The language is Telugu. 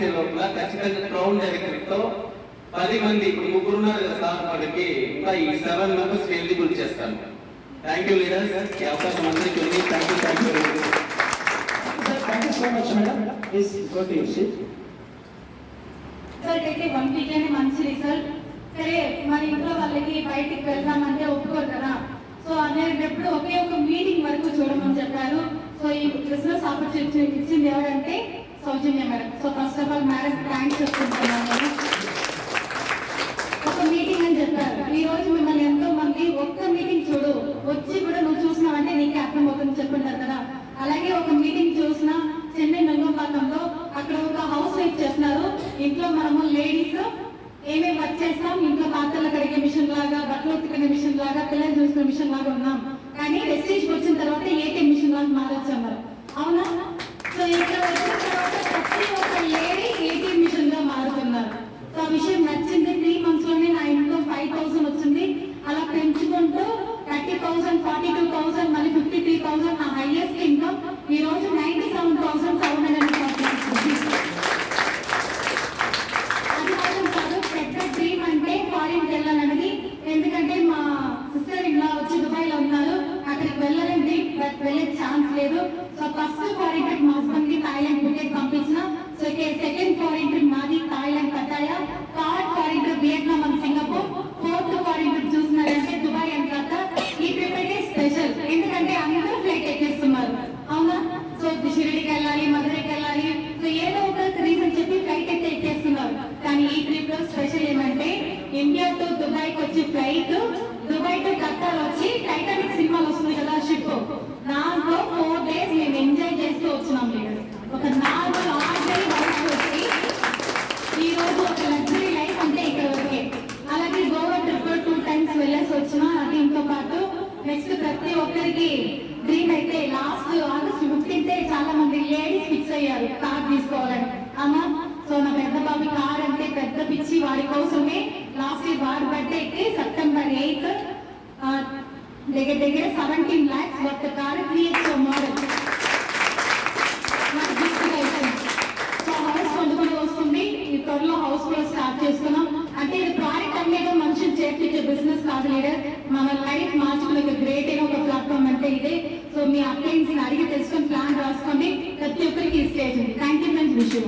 చేసే లోపల ఖచ్చితంగా క్రౌన్ డైరెక్టర్తో 10 మంది ఇప్పుడు ముగ్గురు ఉన్నారు కదా సార్, వాళ్ళకి ఇంకా ఈ 7 మెంబర్స్ ఎలిజిబుల్ చేస్తాను. థ్యాంక్ యూ లీడర్స్, ఈ అవకాశం అందరికీ ఉంది. Thank you thank you so much madam. Please go to your seat. Result అయితే 1 వీక్ అనే మంచి రిజల్ట్. సరే మన ఇంట్లో వాళ్ళకి బయటికి వెళ్దామంటే ఒప్పుకోరు కదా, సో అనేటప్పుడు ఒకే ఒక మీటింగ్ వరకు చూడమని చెప్పారు. సో ఈ బిజినెస్ ఆపర్చునిటీ ఇచ్చింది ఎవరంటే Soujanya madam. So first of all madam thanks చెప్తున్నాను. ఒక మీటింగ్ అని చెప్పారు. ఈ రోజు మిమ్మల్ని ఎంతో మంది ఒక్క మీటింగ్ చూడు వచ్చి కూడా నువ్వు చూసినావంటే నీకే అర్థమవుతుంది చెప్పుంటారు కదా. అలాగే ఒక మీటింగ్ చూసిన చెన్నై నంగంపాకంలో అక్కడ ఒక హౌస్ వైఫ్ చేస్తున్నారు. ఇంట్లో మనము లేడీస్ ఏమేమి వర్క్ చేస్తాం, ఇంట్లో పాత్రలు కడిగే మిషన్ లాగా, బట్టలు ఉతికే మిషన్ లాగా, పిల్లలు చూసుకునే మిషన్ లాగా ఉన్నాం. కానీ వెస్టేజ్కి వచ్చిన తర్వాత ఏటీఎం మిషన్ లాగా మారొచ్చాం మరి, అవునా? సో ఇక్కడ వచ్చిన తర్వాత ప్రతి ఒక్క లేడీ ఏటీఎం మిషన్ గా మారుతున్నారు. సో ఆ విషయం నచ్చింది. 3 months లోనే నా ఇన్కమ్ 5,000 వచ్చింది. అలా పెంచుకుంటూ 30,000, 42,000, మళ్ళీ 53,000 నా హైయెస్ట్ ఇన్కమ్. ఈ రోజు 97,740. అది మాత్రం కాదు, పెద్ద డ్రీమ్ అంటే ఫారిన్కి వెళ్ళాలన్నది. ఎందుకంటే మా సిస్టర్ ఇలా వచ్చి దుబాయ్లో ఉన్నారు, అక్కడికి వెళ్ళాలని డ్రీమ్, బట్ వెళ్ళే ఛాన్స్ లేదు. సో ఫస్ట్ ఫారిన్ ట్రిప్ మా హస్బెండ్ కి థాయిలాండ్ టికెట్ పంపించిన. సో సెకండ్ ఫారిన్ ట్రిప్ మాది Thailand Pattaya, third foreign trip Vietnam and Singapore, fourth foreign trip చూస్తున్నారంటే దుబాయ్ అండ్ ఖతార్. ఈ ట్రిప్ అయితే స్పెషల్, ఎందుకంటే అందరూ ఫ్లైట్ ఎక్కిస్తున్నారు, అవునా? సో షిరిడికి వెళ్ళాలి, మధురైకి వెళ్ళాలి, సో ఏదో ఒక రీజన్ చెప్పి ఫ్లైట్ అయితే ఎక్కేస్తున్నారు. కానీ ఈ ట్రిప్ లో స్పెషల్ ఏమంటే ఇండియా టు దుబాయ్కి వచ్చి ఫ్లైట్, దుబాయ్ టు ఖతార్ వచ్చి టైటానిక్ సినిమాలు వస్తుంది కదా షిప్, దాంట్లో 4 days మేము ఎంజాయ్ చేస్తూ వచ్చినాం. ఒక నార్మల్ ఆర్డినరీ లైఫ్ వచ్చి ఈ రోజు ఒక లగ్జరీ లైఫ్ అంటే ఇక్కడ వరకే. అలాగే గోవా ట్రిప్ 2 times వెళ్ళేసి వచ్చినా దీంతో పాటు. నెక్స్ట్ ప్రతి ఒక్కరికి డ్రీమ్ అయితే లాస్ట్ August 15th చాలా మంది లేడీస్ ఫిక్స్ అయ్యారు కార్ తీసుకోవాలని, అమ్మా. సో నా పెద్ద బాబు కార్ అంటే పెద్ద పిచ్చి, వాడి కోసమే లాస్ట్ ఇయర్ వాడి బర్త్డేకి September 8th దగ్గర 17 lakhs worth car 3XO model so house కొనుక్కొని వస్తుంది. ఈ త్వరలో హౌస్ కూడా స్టార్ట్ చేస్తున్నాం. అంటే ఇది ప్రాడక్ట్ అమ్మేదో మనుషులు చేర్పించే బిజినెస్ కాదు లీడర్, మన లైఫ్ మార్చుకునే ఒక గ్రేట్ అయిన ఒక ప్లాట్ఫామ్ అంటే ఇదే. సో మీ అప్లయన్స్ అడిగి తెలుసుకొని ప్లాన్ రాసుకోండి. ప్రతి ఒక్కరికి ఈ స్టేజ్ ఉంది. Thank you friends, wish you.